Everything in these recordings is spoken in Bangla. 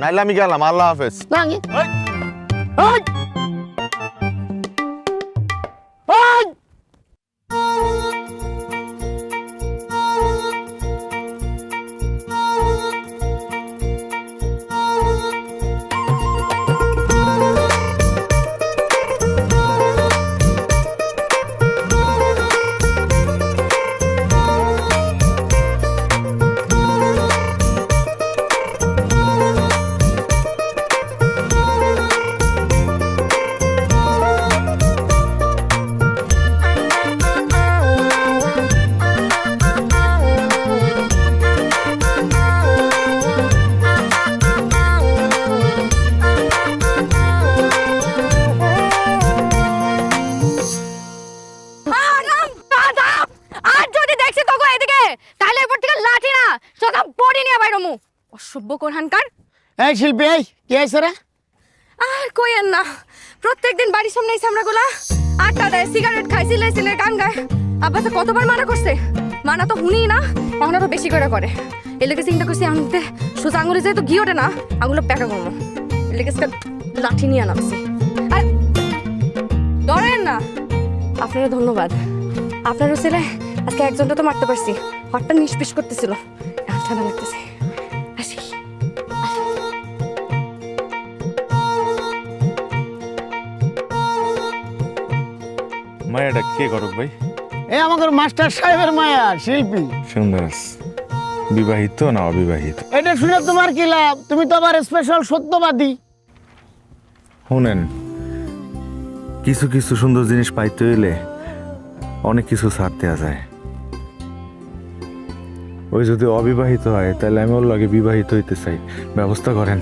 নাইলে আমি গেলাম, আল্লাহ হাফেজ। এই শিল্পী, এই কে আইছে রে? আর কইেন না, প্রত্যেকদিন বাড়ির সামনে এসে আমরা গুলা আড্ডা দেয়, সিগারেট খাই, সিলে গান গায়। আব্বাসে কতবার মানা করছে, মানা তো শুনি না, এখন আরো বেশি করে এলাকে চিন্তা করছি আনতে সোজা আঙুলে যেহেতু ঘি ওঠে না, আঙুলো প্যাকা করবো, এলাকে লাঠি নিয়ে নামছি। আর ধরেন না, আপনারও ধন্যবাদ, আপনারও ছেলে আজকে একজনটা তো মারতে পারছি, হটটা নিষ্পিস করতেছিল, ঠান্ডা লাগতেছে। মায়াটা কে করক ভাই? এই আমাদের মাস্টার সাহেবের মায়া শিল্পী। সুন্দর, বিবাহিত না অবিবাহিত? এটা শুনে তোমার কি লাভ? তুমি তো আবার স্পেশাল সত্যবাদী। শুনেন, কিছু কিছু সুন্দর জিনিস পাইতে হইলে অনেক কিছু ছাড় দেওয়া যায়। ওই যদি অবিবাহিত হয় তাহলে আমি ওর লগে বিবাহিত হইতে চাই, ব্যবস্থা করেন।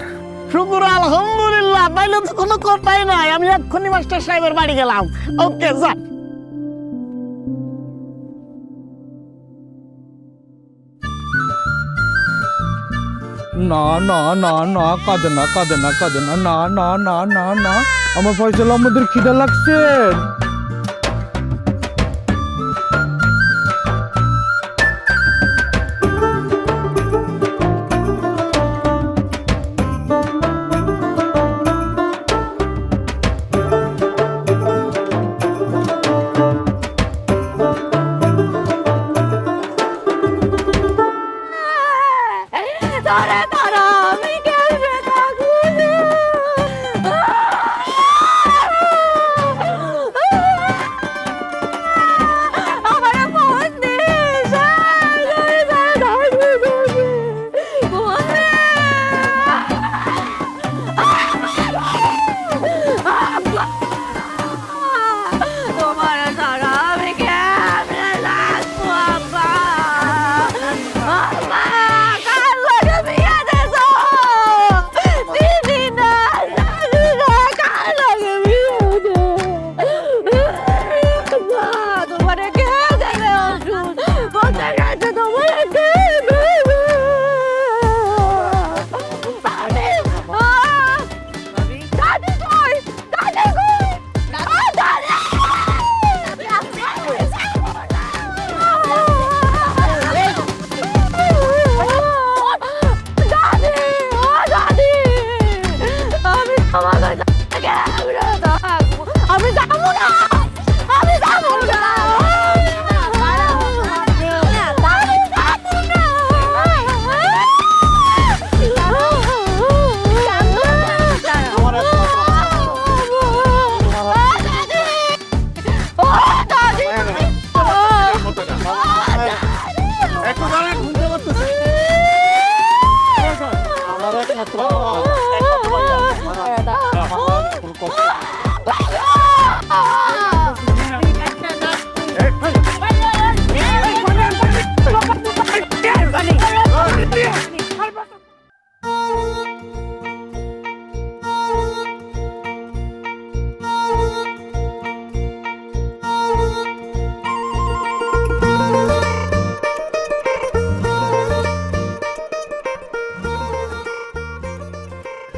শুকুর আলহামদুলিল্লাহ, তাইলে তো কোনো কথাই নাই। আমি এক্ষুনি মাস্টার সাহেবের বাড়ি গেলাম। ওকে যান। না না না না, কাঁদে না কাঁদে না কাঁদে না, না না না না না, আমার ফয়সাল আমাদের খিদা লাগছে।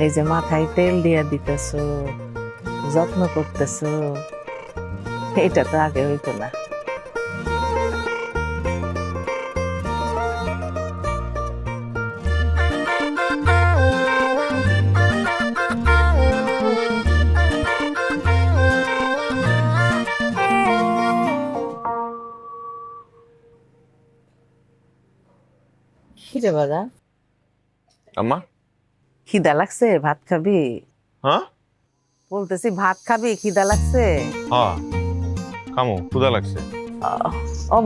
এই যে মাথায় তেল দিয়া দিতেছো, যত্ন করতেছো, এটা তো আগে হইতো না। রে বাবা, আম্মা। খিদা লাগছে? ভাত খাবি? হ্যাঁ বলতেছি ভাত খাবি, খিদা লাগছে? হ্যাঁ খামো, ক্ষুধা লাগছে। অব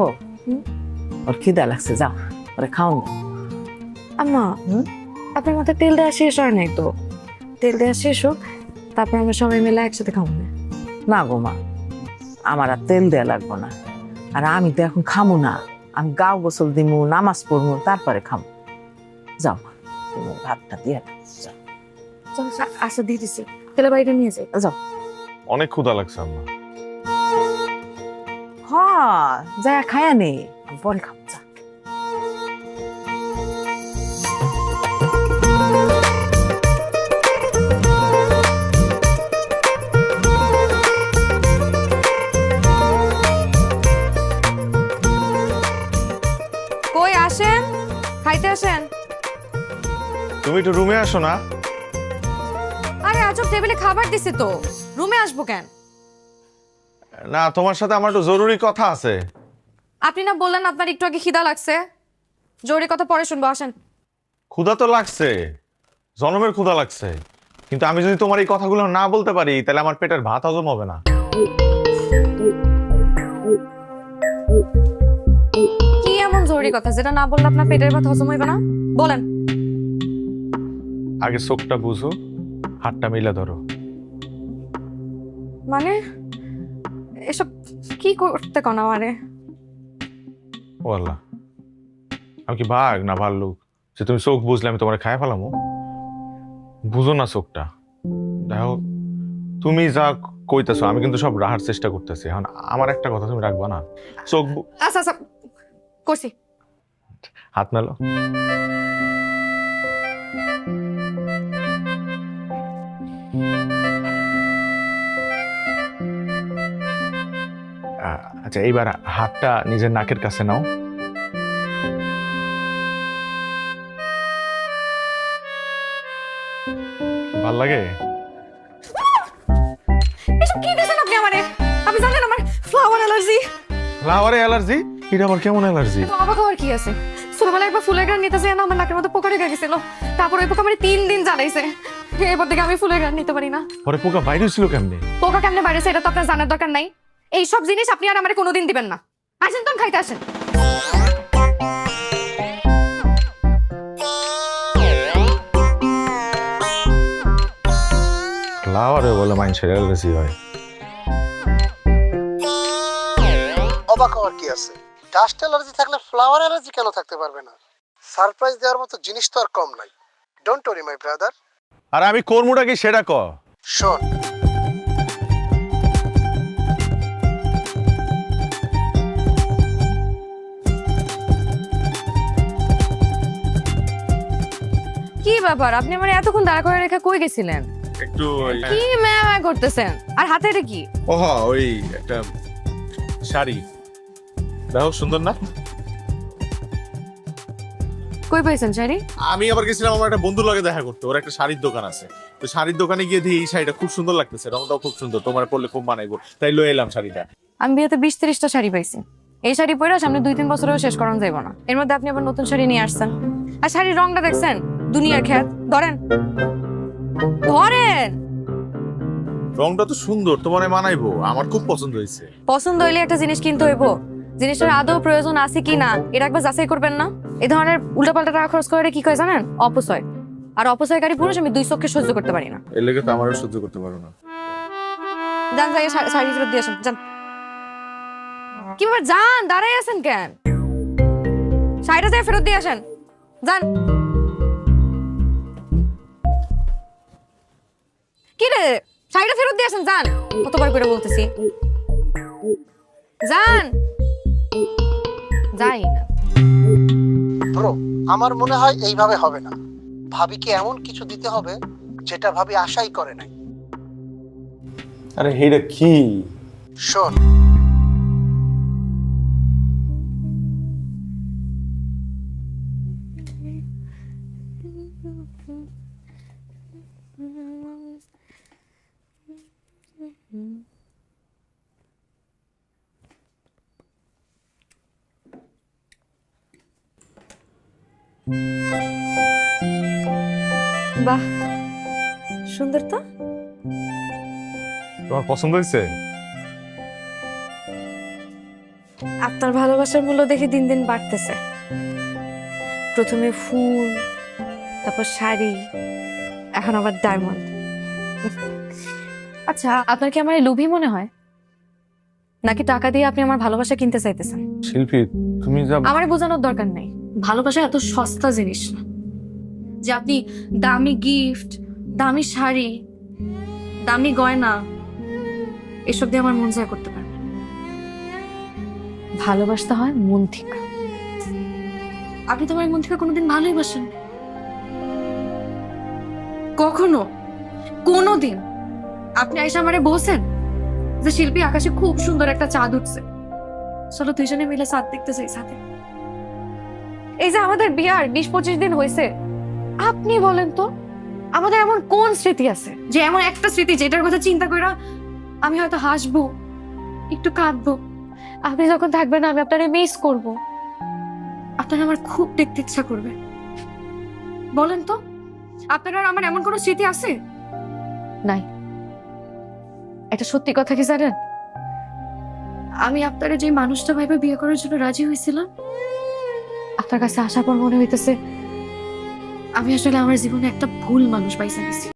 ওর খিদা লাগছে, যাও ওরে খাওন। আম্মা আপনার মাথায় তেল দেওয়া শেষ হয় নাই তো, তেল দেওয়া শেষ হোক তারপর আমরা সবাই মিলে একসাথে খাবো না। না গো মা, আমার আর তেল দেয়া লাগবো না। আর আমি তো এখন খামো না, আমি গাও গোসল দিমু, নামাজ পড়মু, তারপরে খামো। যাও মা, তুমি ভাতটা দিয়ে দাও, যাও। আচ্ছা দিয়ে দিছি, তেলে বাইরে নিয়ে যাই। যাও। অনেক ক্ষুধা লাগছে আম্মা। হ্যাঁ যা খায়া নে, আমি পরে খাবো, যা। কই আসেন, খাইতে আসেন। তুমি একটু রুমে আসো না। আরে আজব, টেবিলে খাবার দিছি তো, রুমে আসবো কেন? না, তোমার সাথে আমার একটু জরুরি কথা আছে। আপনি না বললেন আপনার একটু আগে খিদা লাগছে? জরুরি কথা পরে শুনবো, আসেন। ক্ষুধা তো লাগছে, জনমের ক্ষুধা লাগছে, কিন্তু আমি যদি তোমার এই কথাগুলো না বলতে পারি তাহলে আমার পেটের ভাত হজম হবে না। কি এমন জরুরি কথা যেটা না বললে আপনার পেটের ভাত হজম হইবে না? বলেন। আগে চোখটা বুঝো, হাতটা মিলে ধরো। মানে এসব কি করতে কোন আমারে? ও আল্লাহ, আমি কি বাঘ না ভাল্লুক যে তুমি চোখ বুঝলে আমি তোমার খায় ফেলামো? বুঝো না চোখটা। দেখো, তুমি যা কইতেছো আমি কিন্তু সব রাহার চেষ্টা করতেছি। এখন আমার একটা কথা তুমি রাখবা না? চোখ আচ্ছা আচ্ছা করছি। হাত মেলো। আচ্ছা, এইবার হাতটা নিজের নাকের কাছে নাও। ভাল লাগে? এসব কি দিছেন আপনি আমারে? আপনি জানেন আমার ফ্লাওয়ার অ্যালার্জি। ফ্লাওয়ারে অ্যালার্জি? এটা আবার কেমন অ্যালার্জি? তো অবাক হওয়ার কি আছে? ছোটবেলায় একবার ফুলের গ্রান নিতে যাই না, আমার নাকের মধ্যে পোকা লেগে গেছিল। তারপর ওই পোকা আমার 3 দিন জ্বালাইছে। এরপর থেকে আমি ফুলের গ্রান নিতে পারি না। পরে পোকা বাইরে ছিল কেমনে? পোকা কেমনে বাইরেছে এটা তো আপনার জানার দরকার নাই। এই সব জিনিস আপনি আর আমারে কোনোদিন দিবেন না। আসেন তো খাইতে আসেন। ফ্লাওয়ারে বলে মানুষের অ্যালার্জি হয়? অবাক হওয়ার কি আছে? ডাস্ট অ্যালার্জি থাকলে ফ্লাওয়ার অ্যালার্জি কেন থাকতে পারবে না? সারপ্রাইজ দেওয়ার মতো জিনিস তো আর কম নাই। Don't worry my brother. আর আমি কর্মটা কি সেটা ক। শোন, কি ব্যাপার, আপনি আমার এতক্ষণ দাঁড়া করে রেখে কই গেছিলেন? একটু কি ম্যাম করতেছেন? আর হাতে এটা কি? ওহ, ওই একটা শাড়ি। দেখো সুন্দর না? কই পাইছেন শাড়ি? আমি আবার গেছিলাম আমার একটা বন্ধুর লগে দেখা করতে, ওর একটা শাড়ির দোকান আছে। তো শাড়ির দোকানে গিয়ে দেখি এই শাড়িটা খুব সুন্দর লাগতেছে, রংটাও খুব সুন্দর, তোমার পরলে খুব মানাইবো, তাই লয়ে এলাম শাড়িটা। আমি বিয়েতে 20-30টা শাড়ি পাইছি। এই শাড়ি পরে সামনে 2-3 বছরেও শেষ করানো যাইব না। এর মধ্যে আপনি আবার নতুন শাড়ি নিয়ে আসছেন। আর শাড়ির রংটা দেখছেন? দুনিয়ার খ্যাত। ধরেন ধরেন। রংটা তো সুন্দর, তোমার মানাইবো, আমার খুব পছন্দ হয়েছে। পছন্দ হইলে একটা জিনিস কিনতে হইব, জিনিসটার আদৌ প্রয়োজন আছে কি না এটা একবার যাচাই করবেন না? এই ধরনের উল্টাপাল্টা টাকা খরচ করে কি কয় জানেন? অপচয়। আর অপচয়কারী পুরুষ আমি 2 চোখে সহ্য করতে পারি না। এর লেগে তো আমারও সহ্য করতে পারো না। যান যাই শাড়ি ফেরত দিয়ে আসেন, যান। কি ব্যাপার, যান, দাঁড়াই আছেন কেন? শাড়িটা যাই ফেরত দিয়ে আসেন, যান। কি রে, শাড়িটা ফেরত দিয়ে আসেন, যান। কতবার করে বলতেছি, যান। যাই না। ব্রো, আমার মনে হয় এইভাবে হবে না। ভাবিকে এমন কিছু দিতে হবে যেটা ভাবি আশাই করে নাই। আরে হেটা কি? শোন, বাহ, সুন্দর তো। তোমার পছন্দ হয়েছে? আপনার ভালোবাসার মূল্য দেখে দিন দিন বাড়তেছে। প্রথমে ফুল, তারপর শাড়ি, এখন আবার ডায়মন্ড। আচ্ছা, আপনার কি আমার লোভী মনে হয়, নাকি টাকা দিয়ে আপনি আমার ভালোবাসা কিনতে চাইতেছেন? শিল্পী, তুমি যা আমার বোঝানোর দরকার নেই, ভালোবাসা এত সস্তা জিনিস না যে আপনি দামি গিফট, দামি শাড়ি, দামি গয়না এসব দিয়ে আমার মন জয় করতে পারবেন। ভালোবাসতে হয় মন থেকে। আপনি তো আমার মন থেকে কোনোদিন ভালোই বাসেন? কখনো কোনোদিন আপনি আইসা আমারে বলছেন যে শিল্পী, আকাশে খুব সুন্দর একটা চাঁদ উঠছে, চলো দুইজনে মিলে চাঁদ দেখতে চাই সাথে? এই যে আমাদের বিয়ার 20-25 দিন হয়েছে, আপনি বলেন তো আমাদের এমন কোন স্মৃতি আছে যে এমন একটা স্মৃতি যেটার কথা চিন্তা করে আমি হয়তো হাসবো, একটু কাঁদবো, আপনি যখন থাকবেন আমি আপনারে মিস করব, আপনার আমার খুব দেখতে ইচ্ছা করবে? বলেন তো আপনার আর আমার এমন কোনো স্মৃতি আছে? নাই। একটা সত্যি কথা কি জানেন, আমি আপনারে যে মানুষটা ভাইবে বিয়ে করার জন্য রাজি হয়েছিলাম, আপনার কাছে আসার পর মনে হইতেছে আমি আসলে আমার জীবনে একটা ভুল মানুষ পাইছে গেছি।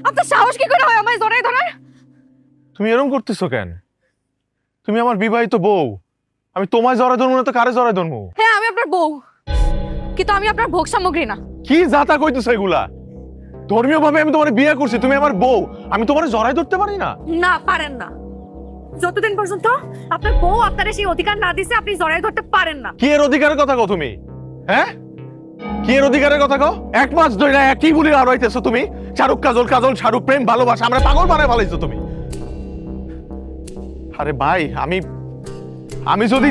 আপনার সাহস কি করে হয় আমায় জড়াই ধরার? তুমি এরকম করতেছো কেন? তুমি আমার বিবাহিত বউ, আমি তোমায় জড়াই ধরবো না তো কারে জড়াই ধরবো? হ্যাঁ, আমি আপনার বউ, কিন্তু আমি আপনার ভোগ সামগ্রী না। কি যাতা কইতেছো এগুলা? ধর্মীয় ভাবে আমি তোমার বিয়ে করছি, তুমি আমার বউ, আমি তোমার জড়াই ধরতে পারি না? না, পারেন না। যতদিন পর্যন্ত আপনার বউ আপনার সেই অধিকার না দিছে, আপনি জড়াই ধরতে পারেন না। কি এর অধিকারের কথা কও তুমি? হ্যাঁ, কি এর অধিকারের কথা কও? 1 মাস ধরে একই বলি আর হইতেছো তুমি, শাহরুখ কাজল, কাজল শাহরুখ, প্রেম ভালোবাসা, আমরা পাগল বানায় ফেলাইছো তুমি। আরে ভাই, আমি যদি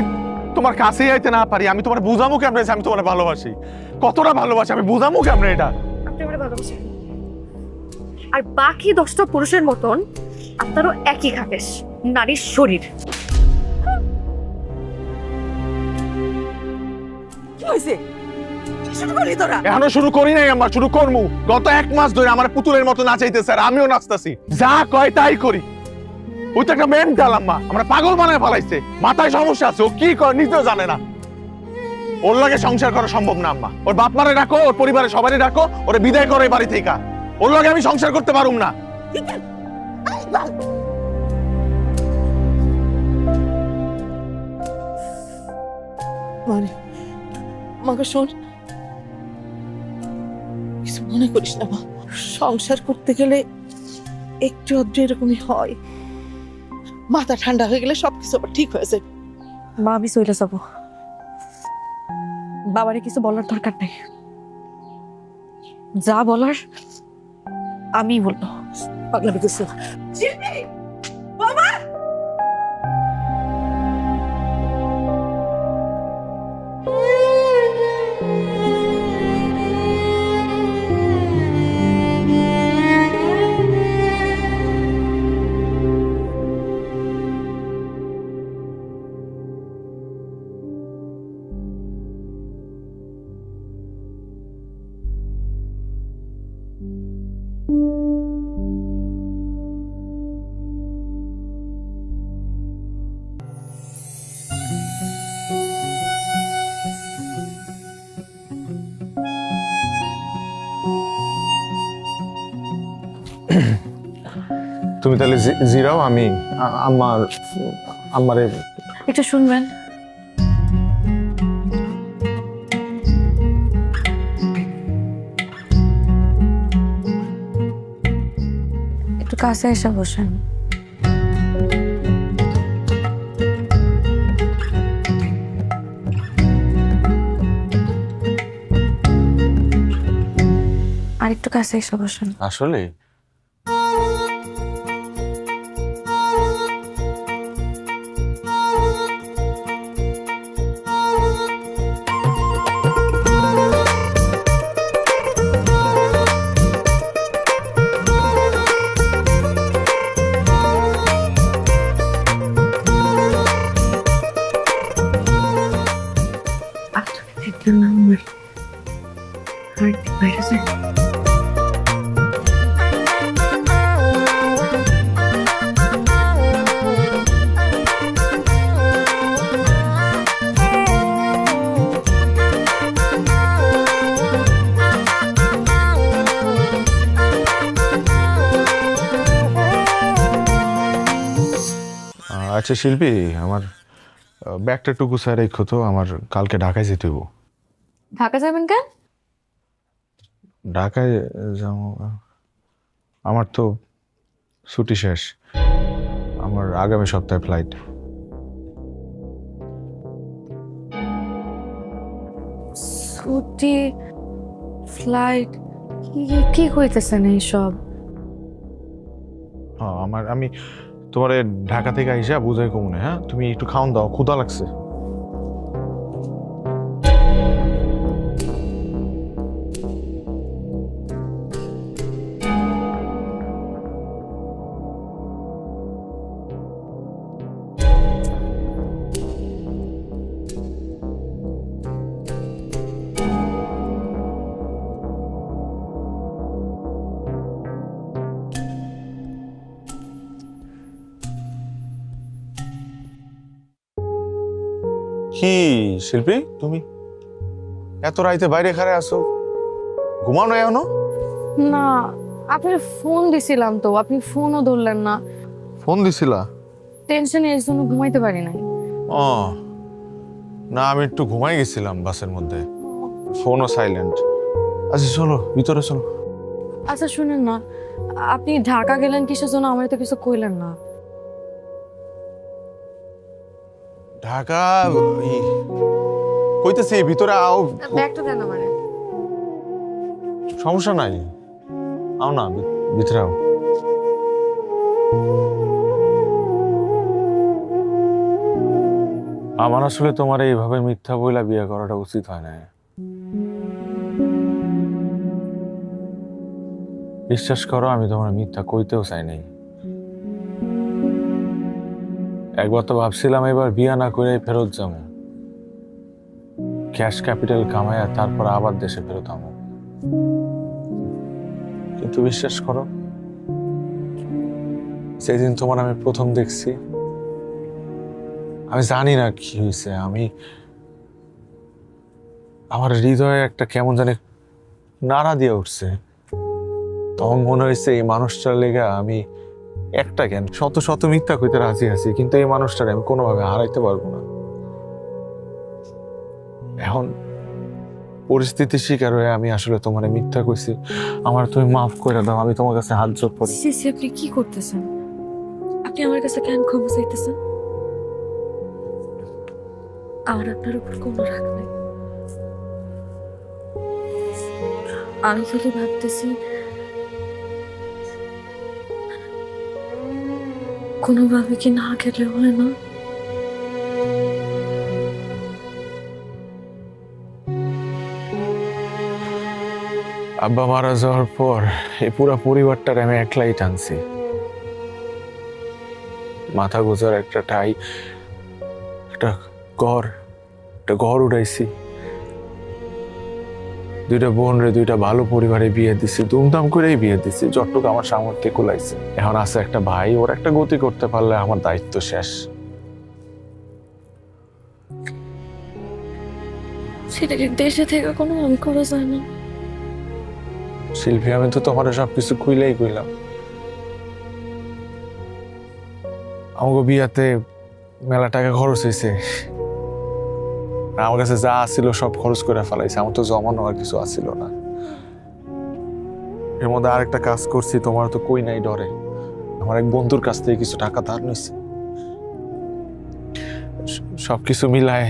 তোমার কাছেই আইতে না পারি, আমি তোমার বুঝামু কেমনে যে আমি তোমার ভালোবাসি, কতটা ভালোবাসি আমি বুঝামু কেমনে এটা? আপনি আমার ভালোবাসেন, আর বাকি 10টা পুরুষের মতন আপনারও একই খাবেশ, নারীর শরীর। কি হয়েছে? কি শুরু করলি তোরা? এখনো শুরু করি নাই, আমরা শুরু করমু। গত 1 মাস ধরে আমার পুতুলের মতো নাচাইতেছে আর আমিও নাচতাছি, যা কয় তাই করি। ওই তো একটা মেন্টাল আম্মা, আমরা পাগল বানায় ফেলাইছে, মাথায় সমস্যা আছে, ও কি করে নিজেও জানে না। ওর লাগে সংসার করা সম্ভব না আম্মা। ওর বাপ মারে ডাকো, ওর পরিবারের সবারই ডাকো, ওরে বিদায় করো এই বাড়ি থেকে। ওর লাগে আমি সংসার করতে পারুম না। মানে আমাকে শোন, কিছু মনে করিস না মা। সংসার করতে গেলে একটু আধটু এরকমই হয়, মাথা ঠান্ডা হয়ে গেলে সবকিছু আবার ঠিক হয়ে যায়। মা আমি চলে যাব, বাবারে কিছু বলার দরকার নেই, যা বলার আমি বলবো। পাগলামি করছো? বাবা তুমি তাহলে জিরাও, আমি আমারে একটু শুনবেন। একটু কাছে এসে বসেন। আর একটু কাছে এসে বসেন। আসলে আচ্ছা শিল্পী, আমার ব্যাগটা একটু গুছায় রেখো তো, আমার কালকে ঢাকায় যেতে হইব। ঢাকা যাবেন কেন? ঢাকায় যাবো, আমার তো ছুটি শেষ, আমার আগামী সপ্তাহে ফ্লাইট। ছুটি, ফ্লাইট, কি হইতেছেন এইসব? হ্যাঁ আমি তোমার ঢাকা থেকে আইসা বুঝাই কমুনে। হ্যাঁ, তুমি একটু খাওন দাও, ক্ষুধা লাগছে। কি শিল্পী, তুমি এত রাইতে বাইরে খারে আসো, ঘুমাও না এখনো? না, আপনি ফোন দিছিলাম তো, আপনি ফোনও ধরলেন না। ফোন দিছিলা? টেনশনে এর জন্য ঘুমাইতে পারি নাই। ও না, আমি একটু ঘুমাই গেছিলাম বাসের মধ্যে, ফোনও সাইলেন্ট। আচ্ছা চলো ভিতরে চলো। আচ্ছা শুনেন না, আপনি ঢাকা গেলেন কিসের জন্য? আমার তো কিছু কইলেন না। ঢাকা কইতেছি, ভিতরে আও। ব্যাগটা দেন আমারে। সমস্যা নাই, আও না, ভিতরে আও। আমার আসলে তোমার এইভাবে মিথ্যা বইলা বিয়ে করাটা উচিত হয় না। বিশ্বাস করো, আমি তোমার মিথ্যা কইতেও চাই নাই। একবার তো ভাবছিলাম এবার বিয়া না করে ফেরত যাবো, ক্যাশ ক্যাপিটাল কামাইয়া তারপর আবার দেশে ফেরত আমো। কিন্তু বিশ্বাস করো, সেদিন তোমার আমি প্রথম দেখছি, আমি জানি না কি হয়েছে, আমার হৃদয়ে একটা কেমন জানি নাড়া দিয়ে উঠছে। তখন মনে হয়েছে এই মানুষটার লেগে আমি একটা কেন শত শত মিথ্যা কইতে রাজি আছি, কিন্তু এই মানুষটার আমি কোনোভাবে হারাইতে পারবো না। এখন পরিস্থিতির শিকার হয়ে আমি আসলে তোমার মিথ্যা কইছি, আমার তুমি মাফ করে দাও। আমি তোমার কাছে হাত জোড় করি। সিসি, আপনি কি করতেছেন? আপনি আমার কাছে কেন ক্ষমা চাইতেছেন? আমার আপনার উপর কোনো রাগ নাই। আমি খালি ভাবতেছি কোনোভাবে কি না গেলে হয় না? আব্বা মারা যাওয়ার পর এই পুরো পরিবারটার আমি একলাই টানছি। মাথা গোজার একটা ঠাই, একটা ঘর উঠাইছি, দুইটা বোন রে দুইটা ভালো পরিবারে বিয়ে দিছি, ধুমধাম করেই বিয়ে দিছি, যতটুকু আমার সামর্থ্যে কুলাইছে। এখন আছে একটা ভাই, ওর একটা গতি করতে পারলে আমার দায়িত্ব শেষ। সেটাকে দেশে থেকে কোনো আমি করা যায় না। শিল্পী, আমি তো তোমার সবকিছু কইলাই কইলাম। আমাকে বিয়াতে মেলা টাকা খরচ হয়েছে, আমার কাছে যা আসছিল সব খরচ করে ফেলাইছে, আমার তো জমানো আর কিছু আসছিল না। এর মধ্যে আরেকটা কাজ করছি, তোমার তো কই নাই ডরে, আমার এক বন্ধুর কাছ থেকে কিছু টাকা ধার নিছি। সবকিছু মিলায়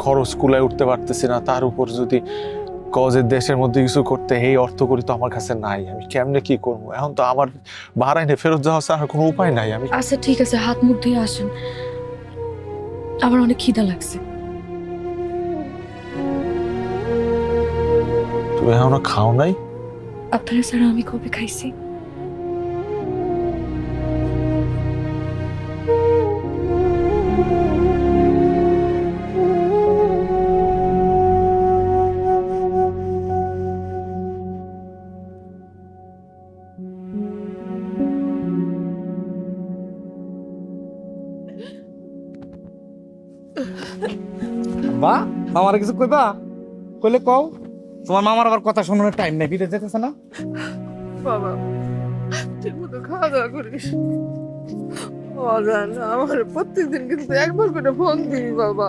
খরচ কুলায় উঠতে পারতেছি না, তার উপর যদি কজের দেশের মধ্যে কিছু করতে এই অর্থ করি তো আমার কাছে নাই, আমি কেমনে কি করবো? এখন তো আমার বাহারাইনে ফেরত যাওয়া ছাড়া কোনো উপায় নাই। আমি আচ্ছা ঠিক আছে, হাত মুখ ধুয়ে আসেন, আমার অনেক খিদা লাগছে। তুমি এখনো খাও নাই? আপনারা ছাড়া আমি কবে খাইছি? বা আমার কিছু কইবা? কইলে কও। তোমার মামার আবার কথা শোনানোর টাইম নাই, বিদেশ যেতেছে না? বাবা ঠিক মতো খাওয়া দাওয়া করিস। আমার প্রত্যেকদিন কিন্তু একবার করে ফোন দিবি বাবা।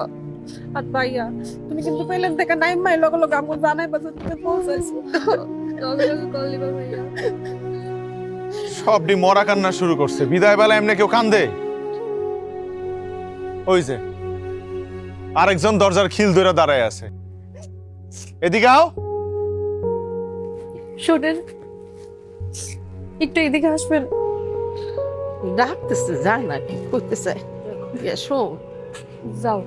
আর ভাইয়া তুমি কিন্তু পেলেন থেকে নাইম মাই লগে লগে আমগো জানাই বাজে তুমি পৌঁছাইছো লগে লগে কল দিবা ভাইয়া। সবটি মরা কান্না শুরু করছে, বিদায় বেলা এমনি কেউ কান্দে? ওই যে আরেকজন দরজার খিল ধরে দাঁড়ায় আছে, এদিকে আও। শোনেন একটু এদিকে আসবেন। ডাকতেছে, যায় না কি করতেছে? শোন, যাও।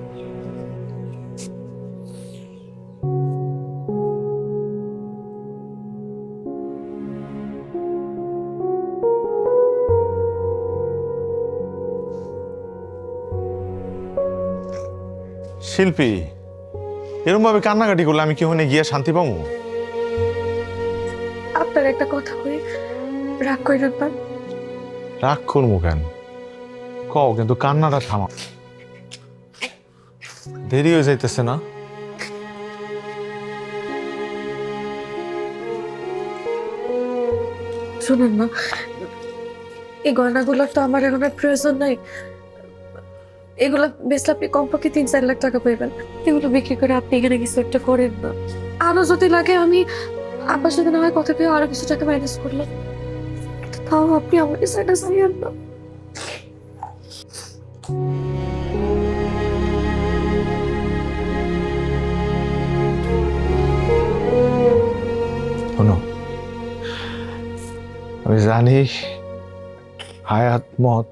শিল্পী, এরকম ভাবে কান্নাকাটি করলে আমি কি ওখানে গিয়ে শান্তি পাবো? আপনার একটা কথা কই, রাগ কই রাখবেন? রাগ করবো কেন? কও, কিন্তু কান্নাটা থামা। দেরি হয়ে যাইতেছে না? শুনুন না, এই গয়নাগুলোর তো আমার এখন আর প্রয়োজন নাই। এগুলা বেচলে আপনি কমপক্ষে 3-4 লাখ টাকা পাইবেন। এগুলো বিক্রি করে আপনি এখানে কিছু একটা করেন না। আরো যদি লাগে আমি আপনার সাথে না হয় কথা পেয়ে আরো কিছু টাকা ম্যানেজ করলাম, তাও আপনি আমার সাইডে চাইয়েন না। শোনো, আমি জানি হায়াত মত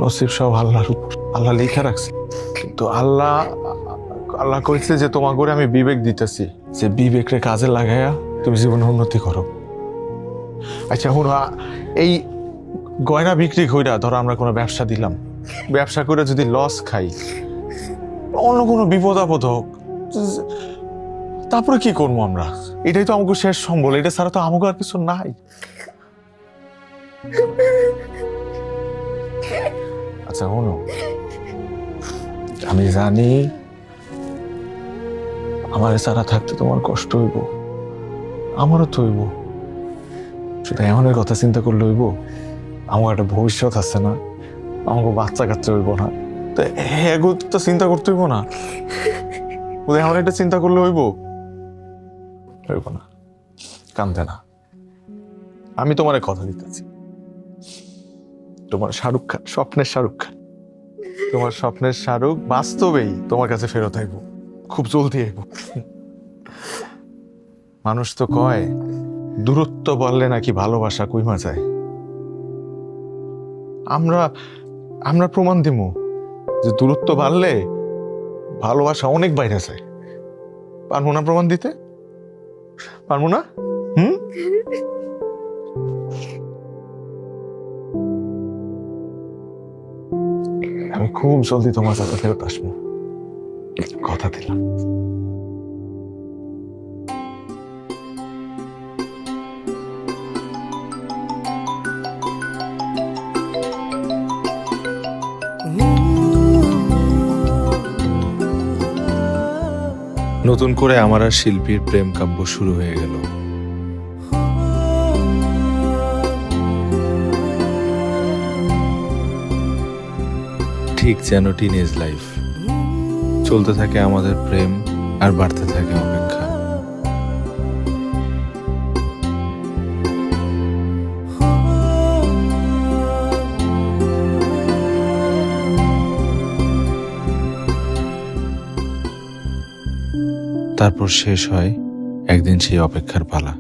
নসিব সব আল্লাহর উপর, আল্লাহ লিখে রাখছে, তো আল্লাহ আল্লাহ কইছে যে তোমার করে আমি বিবেক দিতেছি, যে বিবেকরে কাজে লাগাইয়া তুমি জীবনে উন্নতি করো। আচ্ছা শুনো, এই গয়না বিক্রি কইরা ধরো আমরা কোনো ব্যবসা দিলাম, ব্যবসা করে যদি লস খাই, অন্য কোনো বিপদ আপদ হোক, তারপরে কি করবো আমরা? এটাই তো আমাকে শেষ সম্বল, এটা ছাড়া তো আমাকে আর কিছু নাই। আচ্ছা শোনো, আমি জানি আমার ছাড়া থাকতে তোমার কষ্ট হইব, আমারও তো হইব, শুধু এমনের কথা চিন্তা করলে হইব? আমার একটা ভবিষ্যৎ আছে না, আমাকে বাচ্চা কাচ্চা হইব না, তো এগো তো চিন্তা করতে হইব না? ওদের এমন একটা চিন্তা করলে হইব? হইব না, কান্দে না। আমি তোমার কথা দিতেছি, তোমার শাহরুখ খান, স্বপ্নের শাহরুখ খান, তোমার স্বপ্নের শাহরুখ বাস্তবেই তোমার কাছে ফেরত আইব, খুব জলদি আইব। মানুষ তো কয় দূরত্ব বললে নাকি ভালোবাসা কইমা যায়। আমরা আমরা প্রমাণ দিব যে দূরত্ব বাড়লে ভালোবাসা অনেক বাইরে যায়। পারবো না প্রমাণ দিতে? পারবো না? আমি খুব জলদি তোমার সাথে ফেরত আসবো, কথা দিলাম। নতুন করে আমার আর শিল্পীর প্রেম কাব্য শুরু হয়ে গেল। ঠিক যেন টিনেজ লাইফ, চলতে থাকে আমাদের প্রেম আর বাড়তে থাকে অপেক্ষা। তারপর শেষ হয় একদিন সেই অপেক্ষার পালা।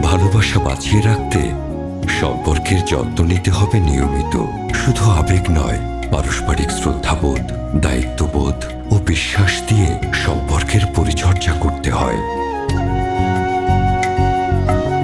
ভালোবাসা বাঁচিয়ে রাখতে সম্পর্কের যত্ন নিতে হবে নিয়মিত। শুধু আবেগ নয়, পারস্পরিক শ্রদ্ধাবোধ, দায়িত্ববোধ ও বিশ্বাস দিয়ে সম্পর্কের পরিচর্যা করতে হয়।